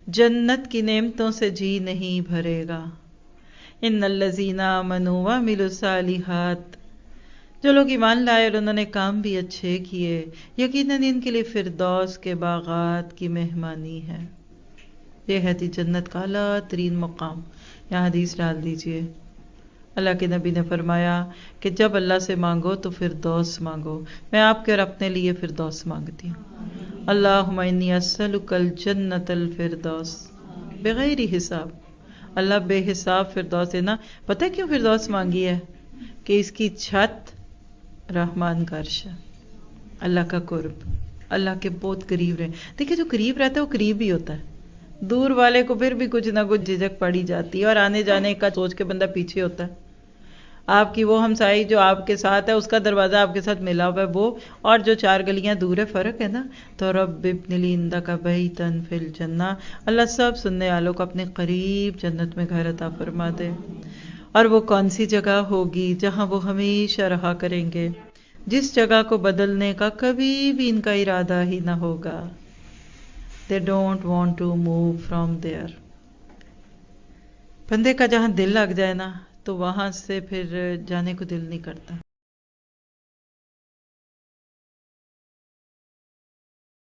جنت کی نعمتوں سے جی نہیں بھرے گا. ان الذین آمنوا وعملوا الصالحات، جو لوگ ایمان لائے اور انہوں نے کام بھی اچھے کیے، یقیناً ان کے لیے فردوس کے باغات کی مہمانی ہے. یہ ہے تھی جنت کا اعلیٰ ترین مقام. یہاں حدیث ڈال دیجئے. اللہ کے نبی نے فرمایا کہ جب اللہ سے مانگو تو فردوس مانگو. میں آپ کے اور اپنے لیے فردوس مانگتی ہوں. اللہم انی اسألک الجنت الفردوس بغیر حساب. اللہ بے حساب فردوس دینا. پتہ ہے کیوں فردوس مانگی ہے؟ کہ اس کی چھت رحمان کا عرش ہے. اللہ کا قرب، اللہ کے بہت قریب رہے. دیکھیں جو قریب رہتا ہے وہ قریب ہی ہوتا ہے. دور والے کو پھر بھی کچھ نہ کچھ جھجک پڑی جاتی ہے اور آنے جانے کا سوچ کے بندہ پیچھے ہوتا ہے. آپ کی وہ ہمسائی جو آپ کے ساتھ ہے، اس کا دروازہ آپ کے ساتھ ملا ہوا ہے وہ، اور جو 4 گلیاں دور ہے، فرق ہے نا. تو رب ابن لی عندک بیتا فی الجنہ، اللہ سب سننے والوں کو اپنے قریب جنت میں گھر عطا فرما دے. اور وہ کون سی جگہ ہوگی جہاں وہ ہمیشہ رہا کریں گے، جس جگہ کو بدلنے کا کبھی بھی ان کا ارادہ ہی نہ ہوگا. They don't want to move from there. بندے کا جہاں دل لگ جائے نا تو وہاں سے پھر جانے کو دل نہیں کرتا.